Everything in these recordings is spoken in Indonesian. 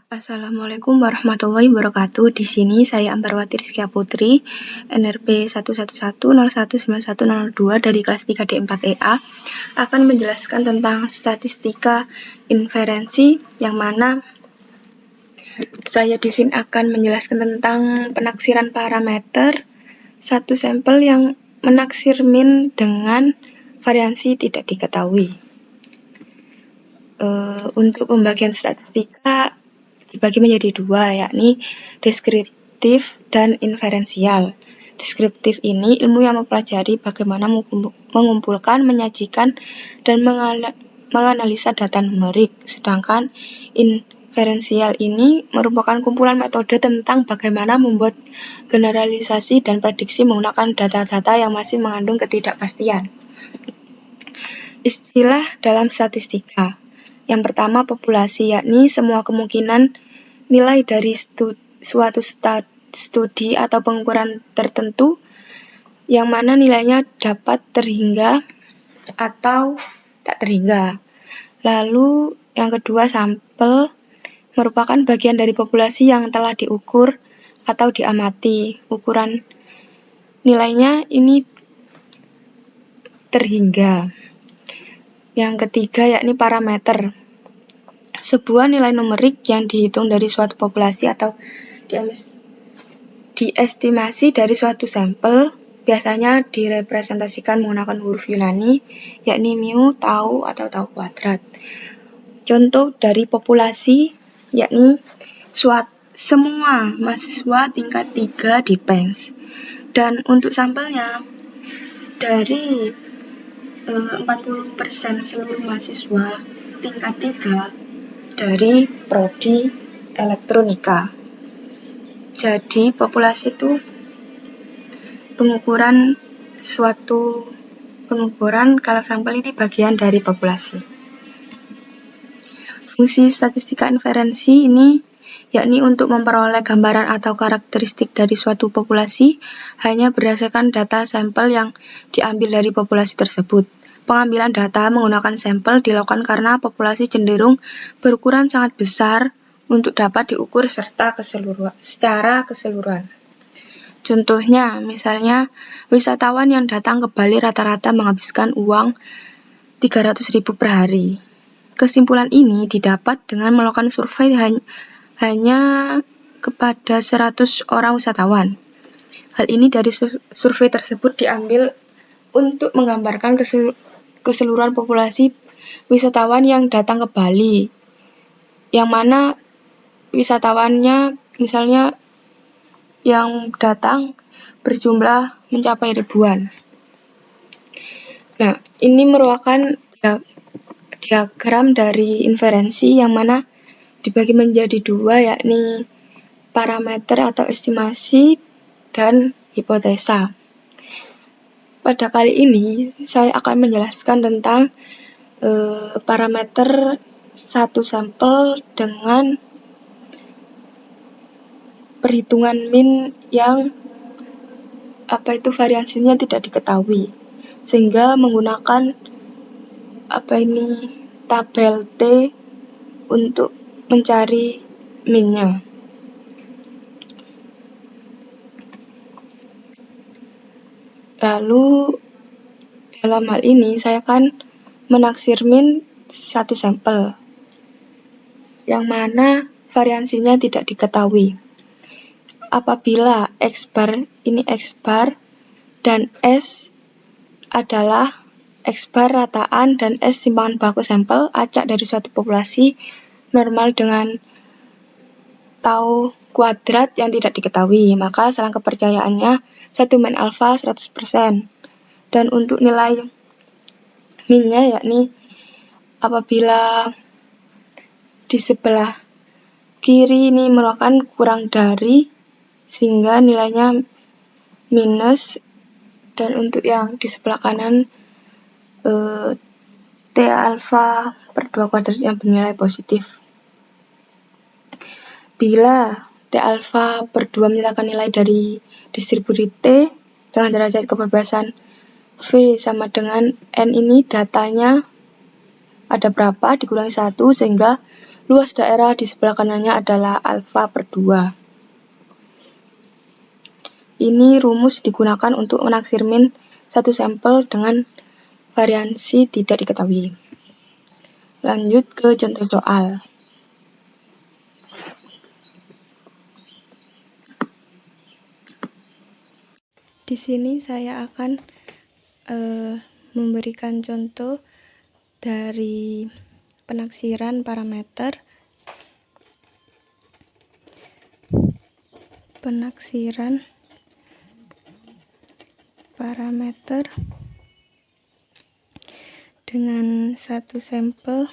Assalamualaikum warahmatullahi wabarakatuh. Di sini saya Ambarwati Rizkia Putri, NRP 111019102 dari kelas 3D4EA akan menjelaskan tentang statistika inferensi, yang mana saya di sini akan menjelaskan tentang penaksiran parameter satu sampel yang menaksir min dengan variansi tidak diketahui. Untuk pembagian statistika dibagi menjadi dua, yakni deskriptif dan inferensial. Deskriptif ini ilmu yang mempelajari bagaimana mengumpulkan, menyajikan, dan menganalisa data numerik. Sedangkan inferensial ini merupakan kumpulan metode tentang bagaimana membuat generalisasi dan prediksi menggunakan data-data yang masih mengandung ketidakpastian. Istilah dalam statistika. Yang pertama, populasi, yakni semua kemungkinan nilai dari suatu studi atau pengukuran tertentu yang mana nilainya dapat terhingga atau tak terhingga. Lalu yang kedua, sampel, merupakan bagian dari populasi yang telah diukur atau diamati. Ukuran nilainya ini terhingga. Yang ketiga, yakni parameter. Sebuah nilai numerik yang dihitung dari suatu populasi atau diestimasi dari suatu sampel, biasanya direpresentasikan menggunakan huruf Yunani, yakni mu, tau, atau tau kuadrat. Contoh dari populasi, yakni semua mahasiswa tingkat 3 di PENS. Dan untuk sampelnya, dari 40% seluruh mahasiswa tingkat 3 dari prodi elektronika. Jadi populasi itu pengukuran kalau sampel ini bagian dari populasi. Fungsi statistika inferensi ini yakni untuk memperoleh gambaran atau karakteristik dari suatu populasi hanya berdasarkan data sampel yang diambil dari populasi tersebut. Pengambilan data menggunakan sampel dilakukan karena populasi cenderung berukuran sangat besar untuk dapat diukur secara keseluruhan. Contohnya, misalnya wisatawan yang datang ke Bali rata-rata menghabiskan uang 300.000 per hari. Kesimpulan ini didapat dengan melakukan survei hanya kepada 100 orang wisatawan. Hal ini dari survei tersebut diambil untuk menggambarkan keseluruhan populasi wisatawan yang datang ke Bali, yang mana wisatawannya misalnya yang datang berjumlah mencapai ribuan. Nah, ini merupakan diagram dari inferensi yang mana dibagi menjadi dua, yakni parameter atau estimasi dan hipotesa. Pada kali ini saya akan menjelaskan tentang parameter satu sampel dengan perhitungan min yang variansinya tidak diketahui, sehingga menggunakan tabel T untuk mencari minnya. Lalu dalam hal ini saya akan menaksir min satu sampel yang mana variansinya tidak diketahui. Apabila X bar dan S adalah X bar rataan dan S simpangan baku sampel acak dari suatu populasi normal dengan tau kuadrat yang tidak diketahui, maka selang kepercayaannya 1 min alfa 100%. Dan untuk nilai minnya yakni apabila di sebelah kiri ini merupakan kurang dari, sehingga nilainya minus, dan untuk yang di sebelah kanan T alfa per 2 kuadrat yang bernilai positif. Bila T alfa per 2 menyatakan nilai dari distribusi T dengan derajat kebebasan V sama dengan N, ini datanya ada berapa dikurangi 1, sehingga Luas daerah di sebelah kanannya adalah alfa per 2. Ini rumus digunakan untuk menaksir min satu sampel dengan variansi tidak diketahui. Lanjut ke contoh soal. Di sini saya akan memberikan contoh dari penaksiran parameter. Dengan satu sampel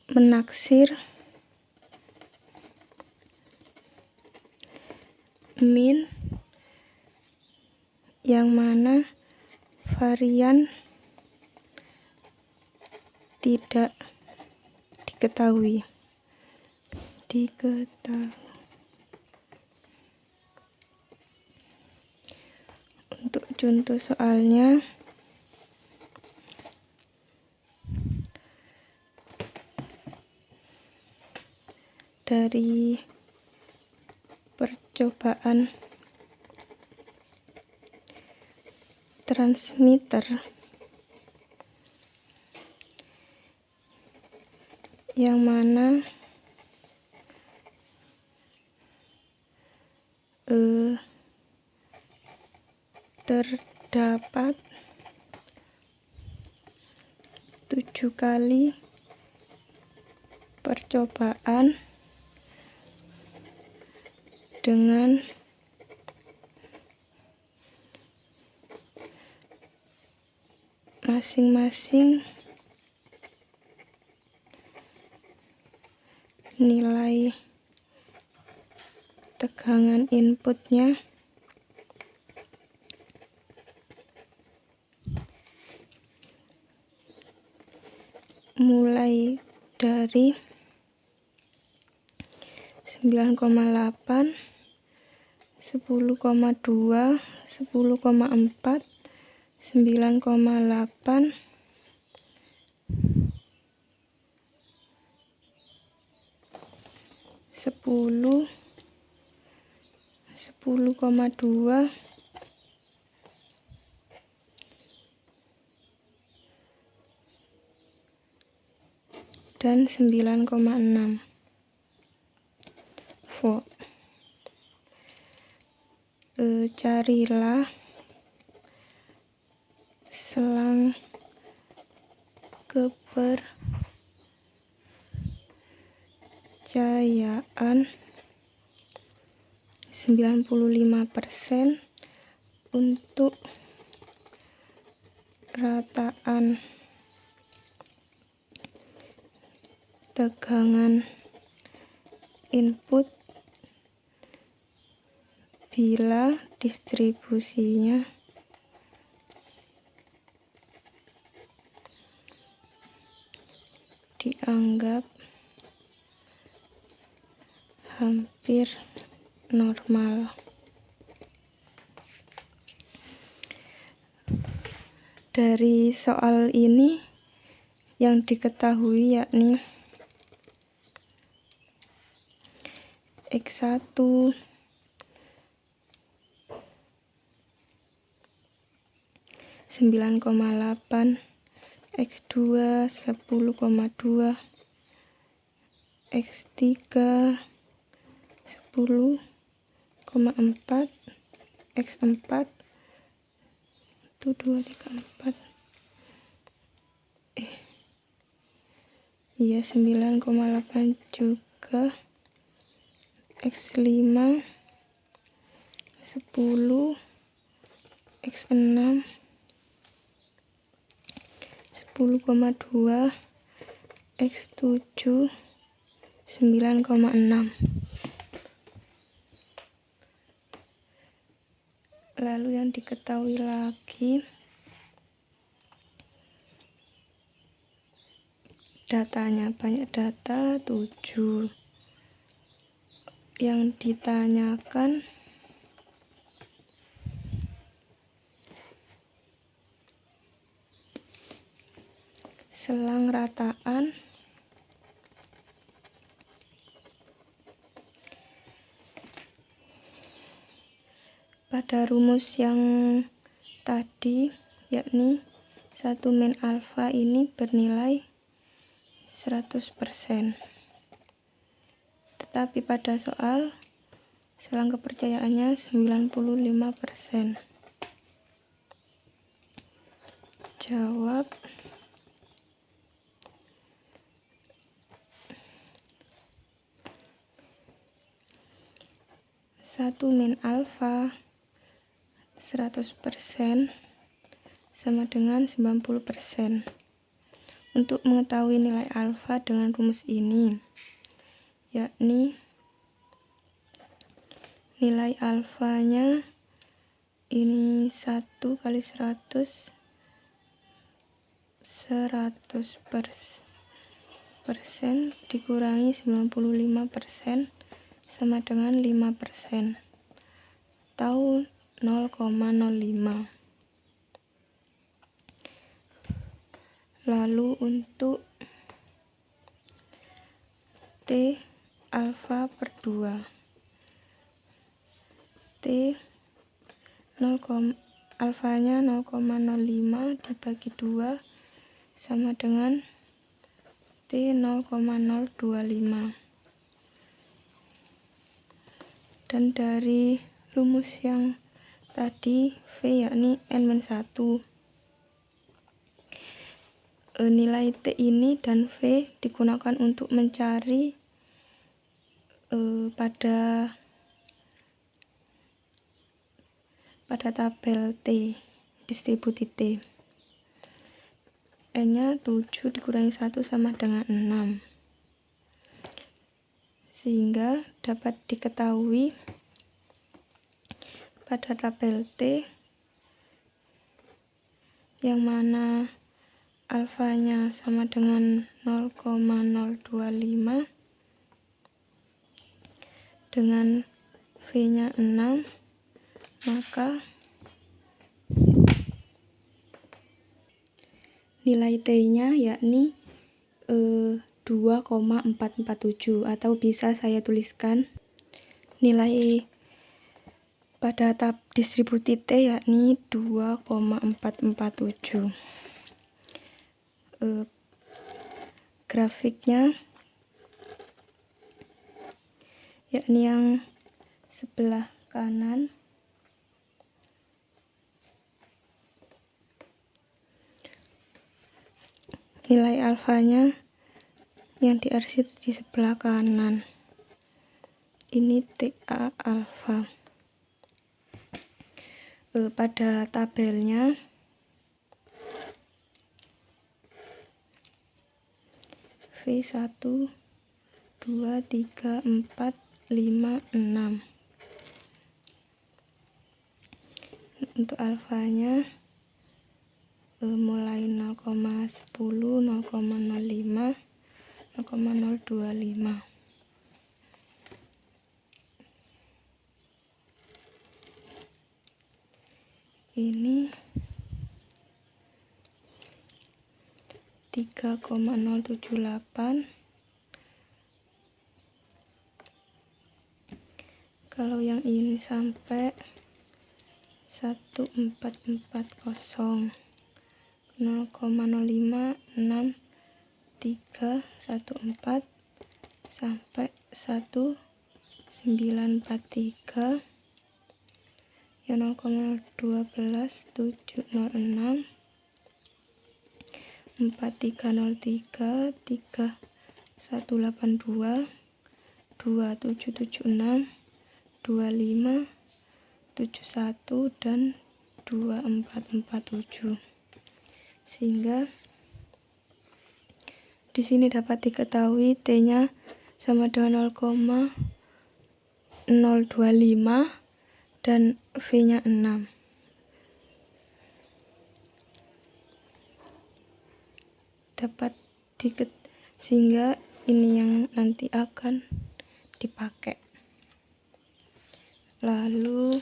menaksir min yang mana varian tidak diketahui. Untuk contoh soalnya, dari percobaan transmitter yang mana terdapat 7 kali percobaan dengan masing-masing nilai tegangan inputnya mulai dari 9,8, 10,2, 10,4, 9,8, 10, 10,2, dan 9,6 volt. Carilah selang kepercayaan 95% untuk rataan tegangan input bila distribusinya dianggap hampir normal. Dari soal ini yang diketahui yakni X1 9,8, X2 10,2, X3 10,4, X4 1, 2, 3, 4 9,8 juga, X5 10, X6 10,2, X7 9,6. Lalu yang diketahui lagi datanya, banyak data 7. Yang ditanyakan selang rataan pada rumus yang tadi, yakni 1 min alfa ini bernilai 100%. Tetapi pada soal selang kepercayaannya 95%. Jawab. Satu min alfa 100% sama dengan 90%. Untuk mengetahui nilai alfa dengan rumus ini, yakni nilai alfanya ini 1 kali 100 dikurangi 95% sama dengan 5% atau 0,05. Lalu untuk T alfa per 2, T alfanya 0,05 dibagi 2 sama dengan T 0,025. Dan dari rumus yang tadi V yakni N-1, nilai T ini dan V digunakan untuk mencari pada tabel T, distribusi T. N-nya 7 dikurangi 1 sama dengan 6. Sehingga dapat diketahui pada tabel T yang mana alfanya sama dengan 0,025 dengan V-nya 6, maka nilai T-nya yakni 2,447, atau bisa saya tuliskan nilai pada tab distribusi T yakni 2,447. Grafiknya yakni yang sebelah kanan nilai alfanya yang diarsip di sebelah kanan. Ini TA alfa. Pada tabelnya V1 2 3 4 5 6. Untuk alfanya mulai 0,10, 0,05, 0,025. Ini 3,078. Kalau yang ini sampai 1440, 0,056314 sampai 1943, ya 0,12706, 4303, 3182, 2776, 25, 71 dan 2447. Sehingga di sini dapat diketahui T-nya sama dengan 0,025 dan V-nya 6. Sehingga ini yang nanti akan dipakai. Lalu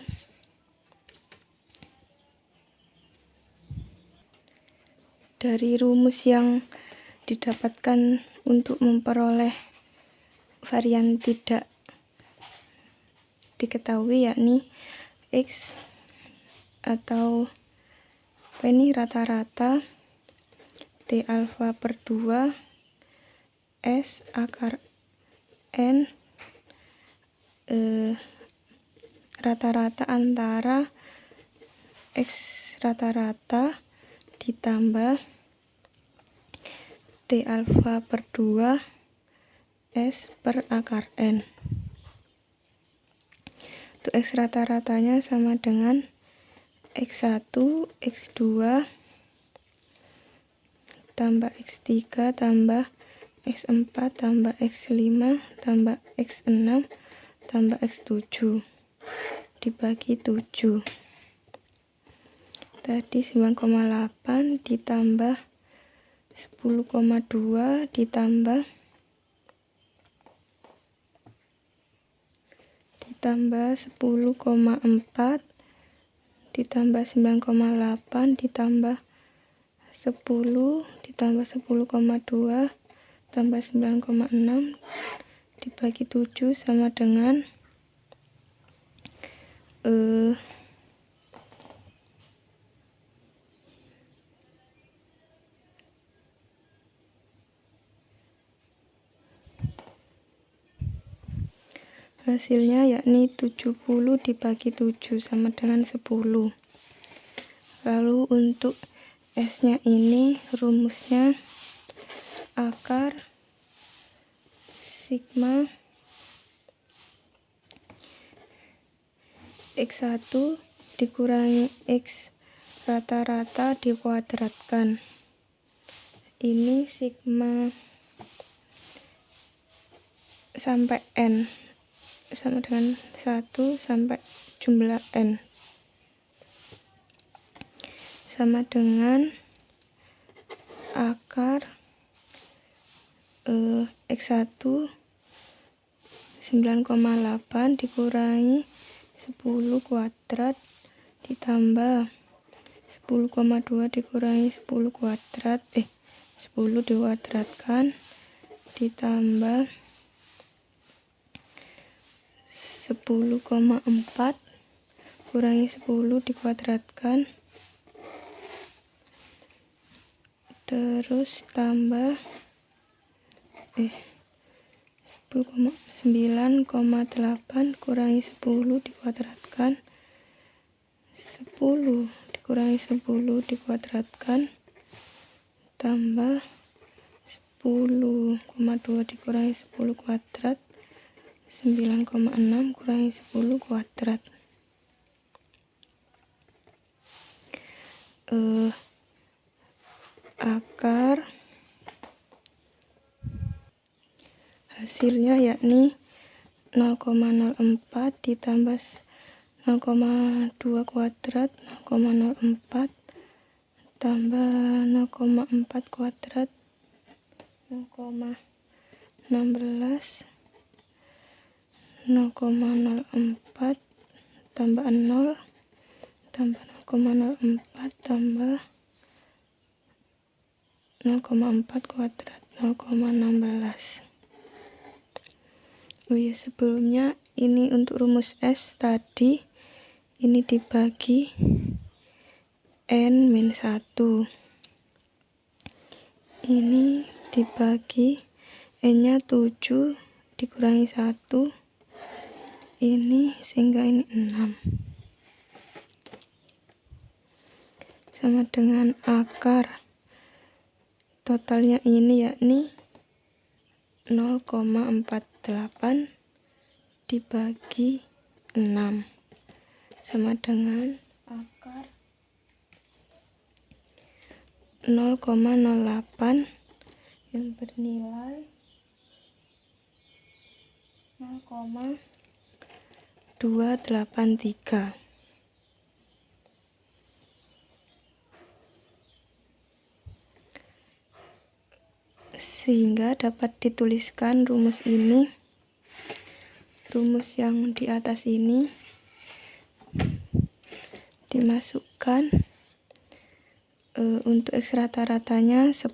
dari rumus yang didapatkan untuk memperoleh varian tidak diketahui, yakni X atau rata-rata T alfa per 2 S akar N rata-rata antara X rata-rata ditambah T alfa per 2 S per akar N. Untuk X rata-ratanya sama dengan X1, X2 tambah X3 tambah X4 tambah X5 tambah X6 tambah X7 dibagi 7. Tadi 9,8 ditambah 10,2 ditambah 10,4 ditambah 9,8 ditambah 10 ditambah 10,2 tambah 9,6 dibagi 7 sama dengan hasilnya yakni 70 dibagi 7 sama dengan 10. Lalu untuk S nya ini rumusnya akar sigma X1 dikurangi X rata-rata dikuadratkan. Ini sigma sampai N sama dengan 1 sampai jumlah N sama dengan akar X1 9,8 dikurangi 10 kuadrat ditambah 10,2 dikurangi 10 kuadrat 10 dikuadratkan ditambah 10,4 kurangi 10 dikuadratkan terus tambah 9,8 kurangi 10 dikuadratkan 10 dikurangi 10 dikuadratkan tambah 10,2 dikurangi 10 kuadrat 9,6 kurangi 10 kuadrat. Akar hasilnya yakni 0,04 ditambah 0,2 kuadrat 0,04 tambah 0,4 kuadrat 0,16 0,04 tambah 0 tambah 0,04 tambah 0,4 kuadrat 0,16. Sebelumnya ini untuk rumus S tadi ini dibagi N-1 ini dibagi N nya 7 dikurangi 1 ini sehingga ini 6 sama dengan akar totalnya ini yakni 0,48 dibagi 6 sama dengan akar 0,08 yang bernilai 0,283. Sehingga dapat dituliskan rumus ini, rumus yang di atas ini dimasukkan untuk X rata-ratanya 10,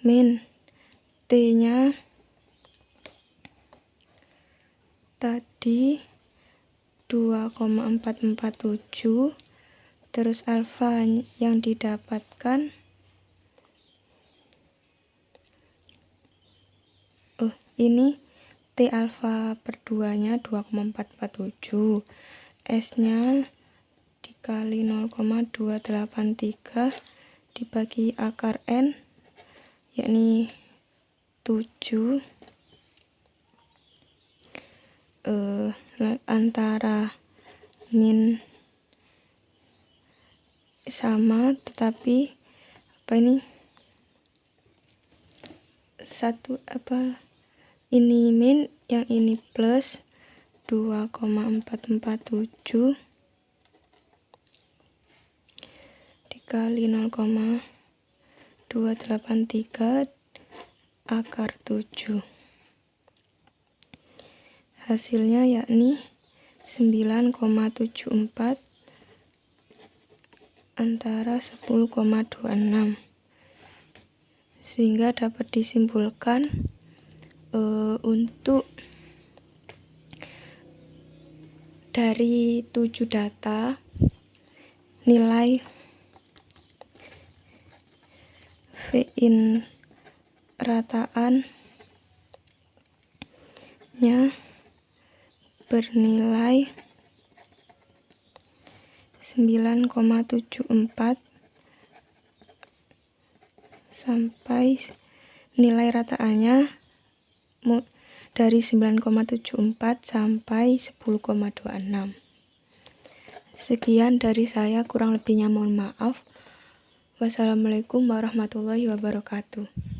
min T-nya tadi 2,447, terus alfa yang didapatkan ini T alfa per 2 nya 2,447, S nya dikali 0,283 dibagi akar N yakni 7 antara min sama tetapi ini min yang ini plus 2,447 dikali 0,283 akar 7, hasilnya yakni 9,74 antara 10,26, sehingga dapat disimpulkan untuk dari 7 data nilai V-in rataannya bernilai 9,74 sampai nilai rataannya dari 9,74 sampai 10,26. Sekian dari saya, kurang lebihnya mohon maaf. Wassalamualaikum warahmatullahi wabarakatuh.